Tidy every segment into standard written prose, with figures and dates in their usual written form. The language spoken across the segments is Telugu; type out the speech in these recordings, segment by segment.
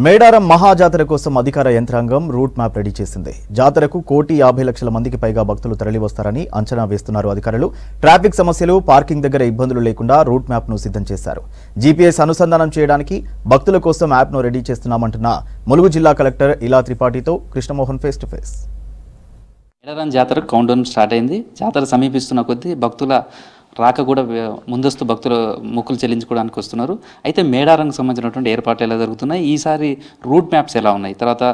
మేడారం మహాజాతర కోసం అధికార యంత్రాంగం రూట్ మ్యాప్ రెడీ చేసింది. జాతరకు 1,50,00,000 మందికి పైగా భక్తులు తరలివస్తారని అంచనా వేస్తున్నారు అధికారులు. ట్రాఫిక్ సమస్యలు, పార్కింగ్ దగ్గర ఇబ్బందులు లేకుండా రూట్ మ్యాప్ ను సిద్ధం చేశారు. జీపీఎస్ అనుసంధానం చేయడానికి భక్తుల కోసం యాప్ ను రెడీ చేస్తున్నామంటున్న ములుగు జిల్లా కలెక్టర్ ఇలా త్రిపాఠితో Krishnamohan face to face. Medaram Jatara countdown start అయింది. జాతర సమీపిస్తున్న కొద్దీ భక్తుల రాక కూడా ముందస్తు భక్తులు మొక్కులు చెల్లించుకోవడానికి వస్తున్నారు. అయితే మేడారంకి సంబంధించినటువంటి ఏర్పాట్లు ఎలా జరుగుతున్నాయి, ఈసారి రూట్ మ్యాప్స్ ఎలా ఉన్నాయి, తర్వాత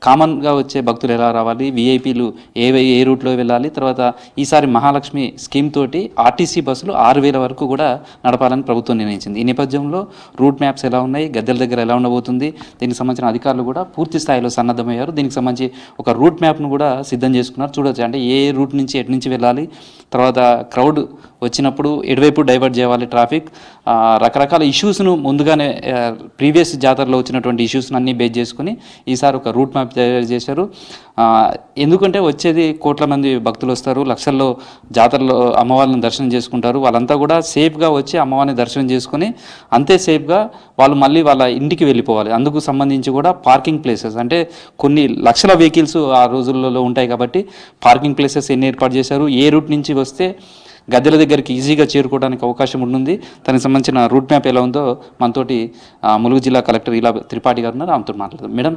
కామన్గా వచ్చే భక్తులు ఎలా రావాలి, వీఐపీలు ఏ రూట్లో వెళ్ళాలి, తర్వాత ఈసారి మహాలక్ష్మి స్కీమ్ తోటి ఆర్టీసీ బస్సులు 6,000 వరకు కూడా నడపాలని ప్రభుత్వం నిర్ణయించింది. ఈ నేపథ్యంలో రూట్ మ్యాప్స్ ఎలా ఉన్నాయి, గద్దెల దగ్గర ఎలా ఉండబోతుంది, దీనికి సంబంధించిన అధికారులు కూడా పూర్తి స్థాయిలో సన్నద్ధమయ్యారు. దీనికి సంబంధించి ఒక రూట్ మ్యాప్ను కూడా సిద్ధం చేసుకున్నారు. చూడొచ్చు, అంటే ఏ రూట్ నుంచి ఎటు నుంచి వెళ్ళాలి, తర్వాత క్రౌడ్ వచ్చినప్పుడు ఎటువైపు డైవర్ట్ చేయాలి ట్రాఫిక్, రకరకాల ఇష్యూస్ను ముందుగానే ప్రీవియస్ జాతరలో వచ్చినటువంటి ఇష్యూస్ను అన్నీ బేస్ చేసుకుని ఈసారి ఒక రూట్ మ్యాప్ తయారు చేశారు. ఎందుకంటే వచ్చేది కోట్ల మంది భక్తులు వస్తారు, లక్షల్లో జాతరలో అమ్మవారిని దర్శనం చేసుకుంటారు. వాళ్ళంతా కూడా సేఫ్గా వచ్చి అమ్మవారిని దర్శనం చేసుకుని అంతే సేఫ్గా వాళ్ళు మళ్ళీ వాళ్ళ ఇంటికి వెళ్ళిపోవాలి. అందుకు సంబంధించి కూడా పార్కింగ్ ప్లేసెస్, అంటే కొన్ని లక్షల వెహికల్స్ ఆ రోజులలో ఉంటాయి కాబట్టి పార్కింగ్ ప్లేసెస్ ఎన్ని ఏర్పాటు చేశారు, ఏ రూట్ నుంచి వస్తే గద్దెల దగ్గరికి ఈజీగా చేరుకోవడానికి అవకాశం ఉంటుంది, దానికి సంబంధించిన రూట్ మ్యాప్ ఎలా ఉందో మనతోటి ములుగు జిల్లా కలెక్టర్ ఇలా త్రిపాఠి గారు ఉన్నారు, ఆమెతో మాట్లాడదాం. మేడం,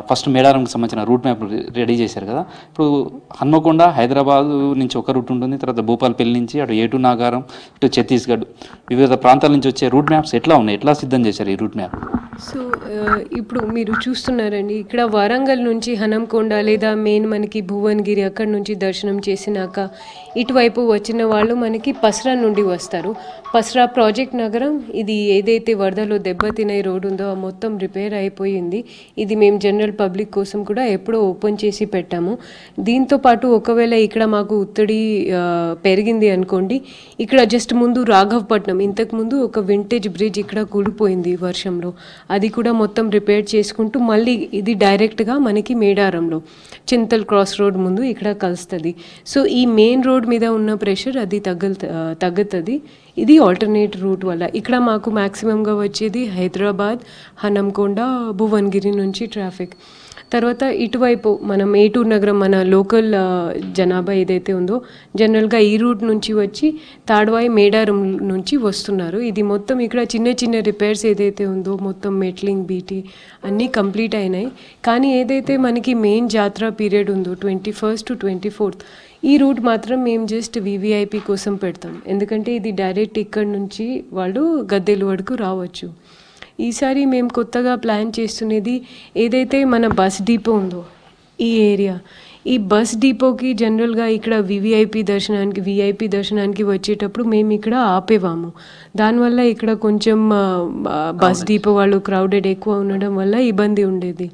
ఫస్ట్ మేడారంకి సంబంధించిన రూట్ మ్యాప్ రెడీ చేశారు కదా, ఇప్పుడు హన్మకొండ హైదరాబాద్ నుంచి ఒక రూట్ ఉంటుంది, తర్వాత భూపాలపల్లి నుంచి అటు ఏటు నాగారం, ఇటు ఛత్తీస్గఢ్ వివిధ ప్రాంతాల నుంచి వచ్చే రూట్ మ్యాప్స్ ఎట్లా ఉన్నాయి, ఎట్లా సిద్ధం చేశారు ఈ రూట్ మ్యాప్? సో ఇప్పుడు మీరు చూస్తున్నారండి, ఇక్కడ వరంగల్ నుంచి హనంకొండ లేదా మెయిన్ మనకి భువనగిరి అక్కడ నుంచి దర్శనం చేసినాక ఇటువైపు వచ్చిన వాళ్ళు మనకి పసరా నుండి వస్తారు. పసరా ప్రాజెక్ట్ నగరం, ఇది ఏదైతే వరదలో దెబ్బతిన రోడ్ ఉందో మొత్తం రిపేర్ అయిపోయింది. ఇది మేము జనరల్ పబ్లిక్ కోసం కూడా ఎప్పుడో ఓపెన్ చేసి పెట్టాము. దీంతో పాటు ఒకవేళ ఇక్కడ మాకు ఒత్తిడి పెరిగింది అనుకోండి, ఇక్కడ జస్ట్ ముందు రాఘవపట్నం, ఇంతకుముందు ఒక వింటేజ్ బ్రిడ్జ్ ఇక్కడ కూలిపోయింది వర్షంలో, అది కూడా మొత్తం రిపేర్ చేసుకుంటూ మళ్ళీ ఇది డైరెక్ట్గా మనకి మేడారంలో చింతల్ క్రాస్ రోడ్ ముందు ఇక్కడ కలుస్తుంది. సో ఈ మెయిన్ రోడ్ మీద ఉన్న ప్రెషర్ అది తగ్గుతుంది. ఇది ఆల్టర్నేట్ రూట్ వల్ల ఇక్కడ మాకు మ్యాక్సిమంగా వచ్చేది హైదరాబాద్, హనంకొండ, భువనగిరి నుంచి ట్రాఫిక్. తర్వాత ఇటువైపు మనం ఏటూరు నగరం, మన లోకల్ జనాభా ఏదైతే ఉందో జనరల్గా ఈ రూట్ నుంచి వచ్చి తాడ్వాయి మేడారం నుంచి వస్తున్నారు. ఇది మొత్తం ఇక్కడ చిన్న చిన్న రిపేర్స్ ఏదైతే ఉందో మొత్తం మెట్లింగ్, బీటీ అన్నీ కంప్లీట్ అయినాయి. కానీ ఏదైతే మనకి మెయిన్ జాతర పీరియడ్ ఉందో 21st to 24th, ఈ రూట్ మాత్రం మేము జస్ట్ వీవీఐపీ కోసం పెడతాం, ఎందుకంటే ఇది డైరెక్ట్ ఇక్కడ నుంచి వాళ్ళు గద్దెల వరకు రావచ్చు. ఈసారి మేము కొత్తగా ప్లాన్ చేస్తున్నది ఏదైతే మన బస్ డిపో ఉందో ఈ ఏరియా, ఈ బస్ డిపోకి జనరల్గా ఇక్కడ వీవీఐపీ దర్శనానికి వచ్చేటప్పుడు మేము ఇక్కడ ఆపేవాము. దానివల్ల ఇక్కడ కొంచెం బస్ డిపో వాళ్ళు క్రౌడెడ్ ఎక్కువ ఉండడం వల్ల ఇబ్బంది ఉండేది.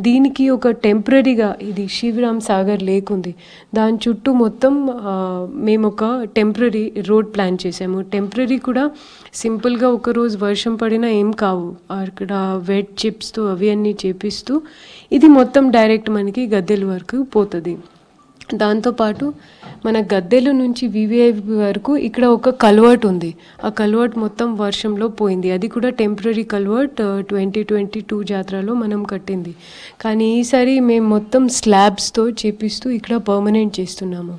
దీనికి ఒక టెంపరీగా ఇది శివరామ్ సాగర్ లేక్ ఉంది, దాని చుట్టూ మొత్తం మేము ఒక టెంపరీ రోడ్ ప్లాన్ చేసాము. టెంపరీ కూడా సింపుల్గా ఒకరోజు వర్షం పడినా ఏం కావు, అక్కడ వెట్ చిప్స్తో అవి అన్నీ చేపిస్తూ ఇది మొత్తం డైరెక్ట్ మనకి గద్దెల వరకు పోతుంది. దాంతోపాటు మన గద్దెల నుంచి వీవీఐపీ వరకు ఇక్కడ ఒక కల్వర్ట్ ఉంది, ఆ కల్వర్ట్ మొత్తం వర్షంలో పోయింది. అది కూడా టెంపరీ కల్వర్ట్ 2022 జాతరలో మనం కట్టింది. కానీ ఈసారి మేము మొత్తం స్లాబ్స్తో చేపిస్తూ ఇక్కడ పర్మనెంట్ చేస్తున్నాము.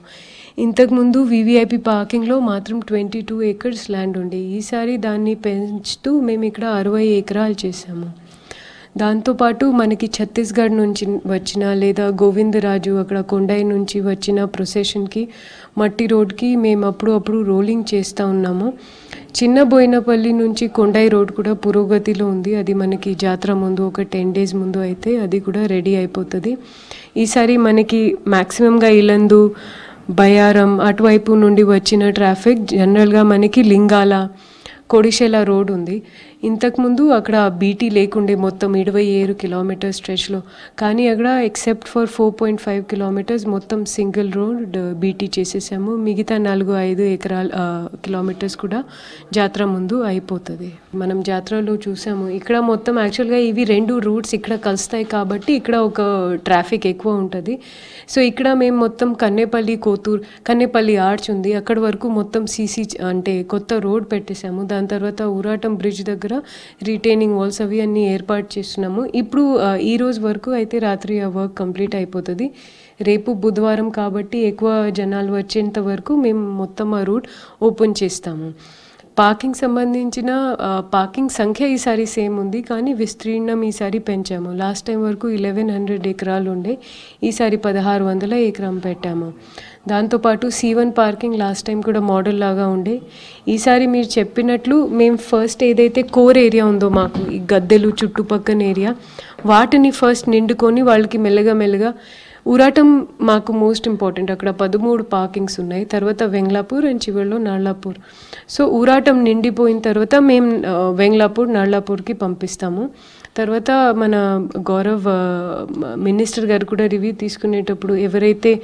ఇంతకుముందు వీవీఐపీ పార్కింగ్లో మాత్రం 22 acres ల్యాండ్ ఉండే, ఈసారి దాన్ని పెంచుతూ మేము ఇక్కడ 60 ఎకరాలు చేసాము. దాంతోపాటు మనకి ఛత్తీస్గఢ్ నుంచి వచ్చిన లేదా గోవిందరాజు అక్కడ కొండై నుంచి వచ్చిన ప్రొసెషన్కి మట్టి రోడ్కి మేము అప్పుడు రోలింగ్ చేస్తూ ఉన్నాము. చిన్న బోయినపల్లి నుంచి కొండై రోడ్ కూడా పురోగతిలో ఉంది, అది మనకి జాతర ముందు ఒక 10 days ముందు అయితే అది కూడా రెడీ అయిపోతుంది. ఈసారి మనకి మ్యాక్సిమంగా ఇలందు, బయారం అటువైపు నుండి వచ్చిన ట్రాఫిక్ జనరల్గా మనకి లింగాల, కొడిశెల రోడ్ ఉంది. ఇంతకుముందు అక్కడ బీటీ లేకుండే మొత్తం 27 kilometers స్ట్రెచ్లో, కానీ అక్కడ ఎక్సెప్ట్ ఫర్ 4.5 kilometers మొత్తం సింగిల్ రోడ్ బీటీ చేసేసాము. మిగతా 4-5 kilometers కూడా జాతర ముందు అయిపోతుంది. మనం జాతరలో చూసాము ఇక్కడ మొత్తం యాక్చువల్గా ఇవి 2 రూట్స్ ఇక్కడ కలుస్తాయి కాబట్టి ఇక్కడ ఒక ట్రాఫిక్ ఎక్కువ ఉంటుంది. సో ఇక్కడ మేము మొత్తం కన్నేపల్లి ఆర్చ్ ఉంది, అక్కడ వరకు మొత్తం సీసీ అంటే కొత్త రోడ్ పెట్టేసాము. దాని తర్వాత ఊరాటం బ్రిడ్జ్ దగ్గర దగ్గర రిటైనింగ్ వాల్స్ అవి అన్నీ ఏర్పాటు చేస్తున్నాము. ఇప్పుడు ఈ రోజు వరకు అయితే రాత్రి ఆ వర్క్ కంప్లీట్ అయిపోతుంది. రేపు బుధవారం కాబట్టి ఎక్కువ జనాలు వచ్చేంత వరకు మేము మొత్తం ఆ రూట్ ఓపెన్ చేస్తాము. పార్కింగ్ సంబంధించిన పార్కింగ్ సంఖ్య ఈసారి సేమ్ ఉంది, కానీ విస్తీర్ణం ఈసారి పెంచాము. లాస్ట్ టైం వరకు 1100 ఎకరాలు ఉండే, ఈసారి 1600 ఎకరం పెట్టాము. దాంతోపాటు C1 పార్కింగ్ లాస్ట్ టైం కూడా మోడల్ లాగా ఉండే. ఈసారి మీరు చెప్పినట్లు మేము ఫస్ట్ ఏదైతే కోర్ ఏరియా ఉందో మాకు ఈ గద్దెలు చుట్టుపక్కన ఏరియా, వాటిని ఫస్ట్ నిండుకొని వాళ్ళకి మెల్లగా ఊరాటం మాకు మోస్ట్ ఇంపార్టెంట్. అక్కడ 13 పార్కింగ్స్ ఉన్నాయి, తర్వాత వెంగ్లాపూర్ అండ్ చివరిలో నర్లాపూర్. సో ఊరాటం నిండిపోయిన తర్వాత మేము వెంగ్లాపూర్ నర్లాపూర్కి పంపిస్తాము. తర్వాత మన గౌరవ్ మినిస్టర్ గారు కూడా రివ్యూ తీసుకునేటప్పుడు ఎవరైతే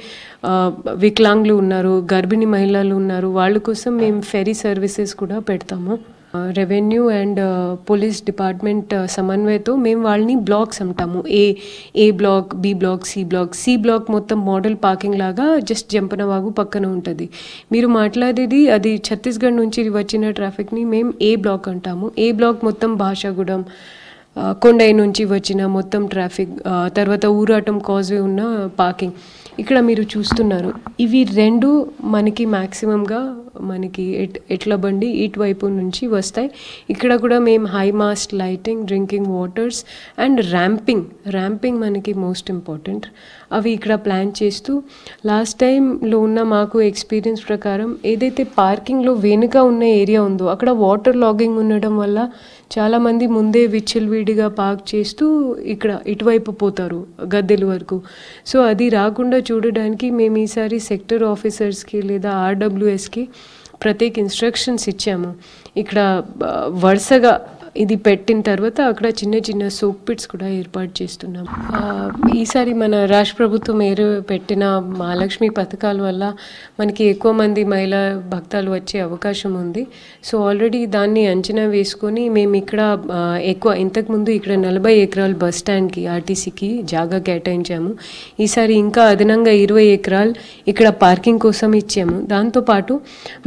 వికలాంగులు ఉన్నారో, గర్భిణీ మహిళలు ఉన్నారో వాళ్ళ కోసం మేము ఫెరీ సర్వీసెస్ కూడా పెడతాము. రెవెన్యూ అండ్ పోలీస్ డిపార్ట్మెంట్ సమన్వయంతో మేము వాళ్ళని బ్లాక్స్ అంటాము. A block, B block, C block మొత్తం మోడల్ పార్కింగ్ లాగా జస్ట్ జంపనవాగు పక్కన ఉంటుంది. మీరు మాట్లాడేది అది ఛత్తీస్గఢ్ నుంచి వచ్చిన ట్రాఫిక్ని మేము ఏ బ్లాక్ అంటాము. ఏ బ్లాక్ మొత్తం భాషాగూడెం, కొండై నుంచి వచ్చిన మొత్తం ట్రాఫిక్, తర్వాత ఊరాటం కాజ్వే ఉన్న పార్కింగ్ ఇక్కడ మీరు చూస్తున్నారు. ఇవి రెండు మనకి మ్యాక్సిమంగా మనకి ఎట్ల బండి ఇటువైపు నుంచి వస్తాయి. ఇక్కడ కూడా మేము high mast lighting, drinking waters and ramping మనకి మోస్ట్ ఇంపార్టెంట్. అవి ఇక్కడ ప్లాన్ చేస్తూ లాస్ట్ టైంలో ఉన్న మాకు ఎక్స్పీరియన్స్ ప్రకారం ఏదైతే పార్కింగ్లో వెనుక ఉన్న ఏరియా ఉందో అక్కడ వాటర్ లాగింగ్ ఉండడం వల్ల చాలామంది ముందే విచ్చలవిడిగా పార్క్ చేస్తూ ఇక్కడ ఇటువైపు పోతారు గద్దెల వరకు. సో అది రాకుండా చూడడానికి మేము ఈసారి సెక్టర్ ఆఫీసర్స్కి లేదా RWSకి ప్రత్యేక ఇన్స్ట్రక్షన్స్ ఇచ్చాము. ఇక్కడ వరుసగా ఇది పెట్టిన తర్వాత అక్కడ చిన్న సోప్ పిట్స్ కూడా ఏర్పాటు చేస్తున్నాం. ఈసారి మన రాష్ట్ర ప్రభుత్వం పెట్టిన మహాలక్ష్మి పథకాల వల్ల మనకి ఎక్కువ మంది మహిళా భక్తాలు వచ్చే అవకాశం ఉంది. సో ఆల్రెడీ దాన్ని అంచనా వేసుకొని మేము ఇక్కడ ఇంతకుముందు ఇక్కడ 40 ఎకరాలు బస్ స్టాండ్కి RTCకి జాగా కేటాయించాము. ఈసారి ఇంకా అదనంగా 20 ఎకరాలు ఇక్కడ పార్కింగ్ కోసం ఇచ్చాము. దాంతోపాటు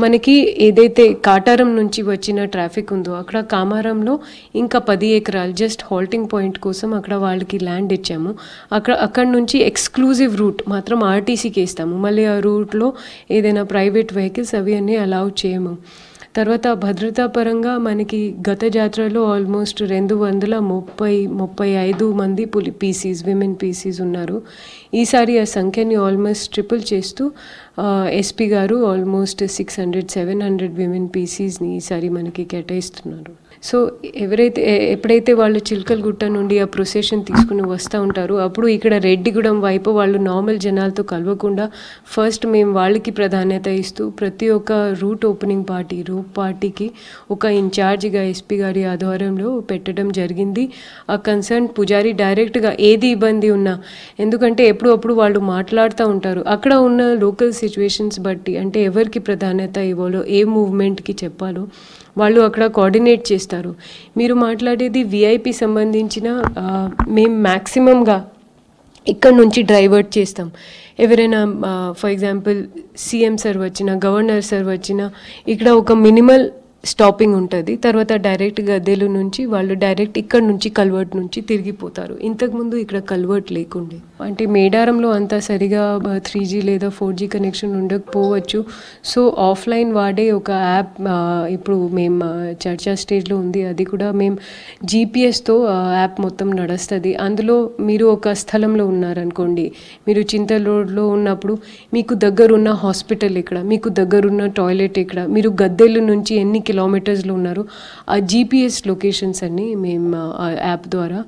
మనకి ఏదైతే కాటారం నుంచి వచ్చిన ట్రాఫిక్ ఉందో అక్కడ కామారంలో ఇంకా 10 ఎకరాలు జస్ట్ హాల్టింగ్ పాయింట్ కోసం అక్కడ వాళ్ళకి ల్యాండ్ ఇచ్చాము. అక్కడ నుంచి ఎక్స్క్లూజివ్ రూట్ మాత్రం RTCకి ఇస్తాము. మళ్ళీ ఆ రూట్లో ఏదైనా ప్రైవేట్ వెహికల్స్ అవి అన్నీ అలౌ చేయము. తర్వాత భద్రతా పరంగా మనకి గత జాతరలో ఆల్మోస్ట్ 235 మంది విమెన్ పీసీస్ ఉన్నారు. ఈసారి ఆ సంఖ్యని ఆల్మోస్ట్ ట్రిపుల్ చేస్తూ SP గారు ఆల్మోస్ట్ 600-700 విమెన్ పీసీస్ని ఈసారి మనకి కేటాయిస్తున్నారు. సో ఎప్పుడైతే వాళ్ళు చిల్కలగుట్ట నుండి ఆ ప్రొసెషన్ తీసుకుని వస్తూ ఉంటారో అప్పుడు ఇక్కడ రెడ్డిగూడెం వైపు వాళ్ళు నార్మల్ జనాలతో కలవకుండా ఫస్ట్ మేము వాళ్ళకి ప్రాధాన్యత ఇస్తూ ప్రతి ఒక్క రూట్ పార్టీకి ఒక ఇన్ఛార్జిగా SP గారి ఆధ్వర్యంలో పెట్టడం జరిగింది. ఆ కన్సర్న్ పుజారి డైరెక్ట్గా ఏది ఇబ్బంది ఉన్నా, ఎందుకంటే ఎప్పుడప్పుడు వాళ్ళు మాట్లాడుతూ ఉంటారు అక్కడ ఉన్న లోకల్ సిచ్యువేషన్స్ బట్టి, అంటే ఎవరికి ప్రాధాన్యత ఇవ్వాలో, ఏ మూవ్మెంట్కి చెప్పాలో వాళ్ళు అక్కడ కోఆర్డినేట్ చేస్తారు. మీరు మాట్లాడేది VIP సంబంధించిన మేము మ్యాక్సిమంగా ఇక్కడ నుంచి డైవర్ట్ చేస్తాం. ఎవరైనా ఫర్ ఎగ్జాంపుల్ CM సార్ వచ్చినా, గవర్నర్ సార్ వచ్చినా ఇక్కడ ఒక మినిమల్ స్టాపింగ్ ఉంటుంది. తర్వాత డైరెక్ట్ గద్దెలు నుంచి వాళ్ళు డైరెక్ట్ ఇక్కడ నుంచి కల్వర్ట్ నుంచి తిరిగిపోతారు. ఇంతకుముందు ఇక్కడ కల్వర్ట్ లేకుండే, అంటే మేడారంలో అంతా సరిగా 3G లేదా 4G కనెక్షన్ ఉండకపోవచ్చు. సో ఆఫ్లైన్ వాడే ఒక యాప్ ఇప్పుడు మేము చర్చా స్టేజ్లో ఉంది. అది కూడా మేము GPS-తో యాప్ మొత్తం నడుస్తుంది. అందులో మీరు ఒక స్థలంలో ఉన్నారనుకోండి, మీరు చింతల్ రోడ్లో ఉన్నప్పుడు మీకు దగ్గరున్న హాస్పిటల్ ఇక్కడ, మీకు దగ్గరున్న టాయిలెట్ ఇక్కడ, మీరు గద్దెలు నుంచి ఎన్ని కిలోమీటర్స్లో ఉన్నారు, ఆ GPS లొకేషన్స్ అన్నీ మేము ఆ యాప్ ద్వారా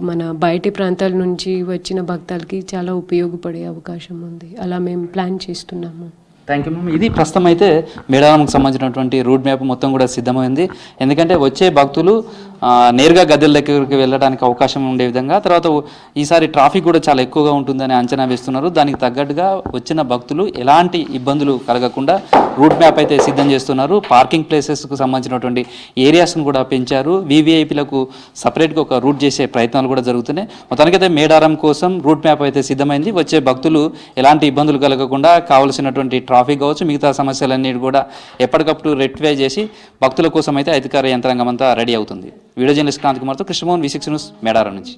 మన బయటి ప్రాంతాల నుంచి వచ్చిన భక్తులకి చాలా ఉపయోగపడే అవకాశం ఉంది. అలా మేము ప్లాన్ చేస్తున్నాము. Thank you ma'am. ఇది ప్రస్తుతం అయితే మేడారంకి సంబంధించినటువంటి రూట్ మ్యాప్ మొత్తం కూడా సిద్ధమైంది. ఎందుకంటే వచ్చే భక్తులు నేరుగా గద్దెల దగ్గరికి వెళ్ళడానికి అవకాశం ఉండే విధంగా, తర్వాత ఈసారి ట్రాఫిక్ కూడా చాలా ఎక్కువగా ఉంటుందని అంచనా వేస్తున్నారు. దానికి తగ్గట్టుగా వచ్చిన భక్తులు ఎలాంటి ఇబ్బందులు కలగకుండా రూట్ మ్యాప్ అయితే సిద్ధం చేస్తున్నారు. పార్కింగ్ ప్లేసెస్కు సంబంధించినటువంటి ఏరియాస్ను కూడా పెంచారు. VVIPలకు సపరేట్గా ఒక రూట్ చేసే ప్రయత్నాలు కూడా జరుగుతున్నాయి. మొత్తానికైతే మేడారం కోసం రూట్ మ్యాప్ అయితే సిద్ధమైంది. వచ్చే భక్తులు ఎలాంటి ఇబ్బందులు కలగకుండా కావలసినటువంటి ట్రాఫిక్ కావచ్చు, మిగతా సమస్యలన్నీ కూడా ఎప్పటికప్పుడు రెక్టిఫై చేసి భక్తుల కోసం అయితే అధికార యంత్రాంగం అంతా రెడీ అవుతుంది. వీడియో జర్నలిస్ట్ క్రాంతి కుమార్తో కృష్ణమోహన్, V6 న్యూస్, మేడారం నుంచి.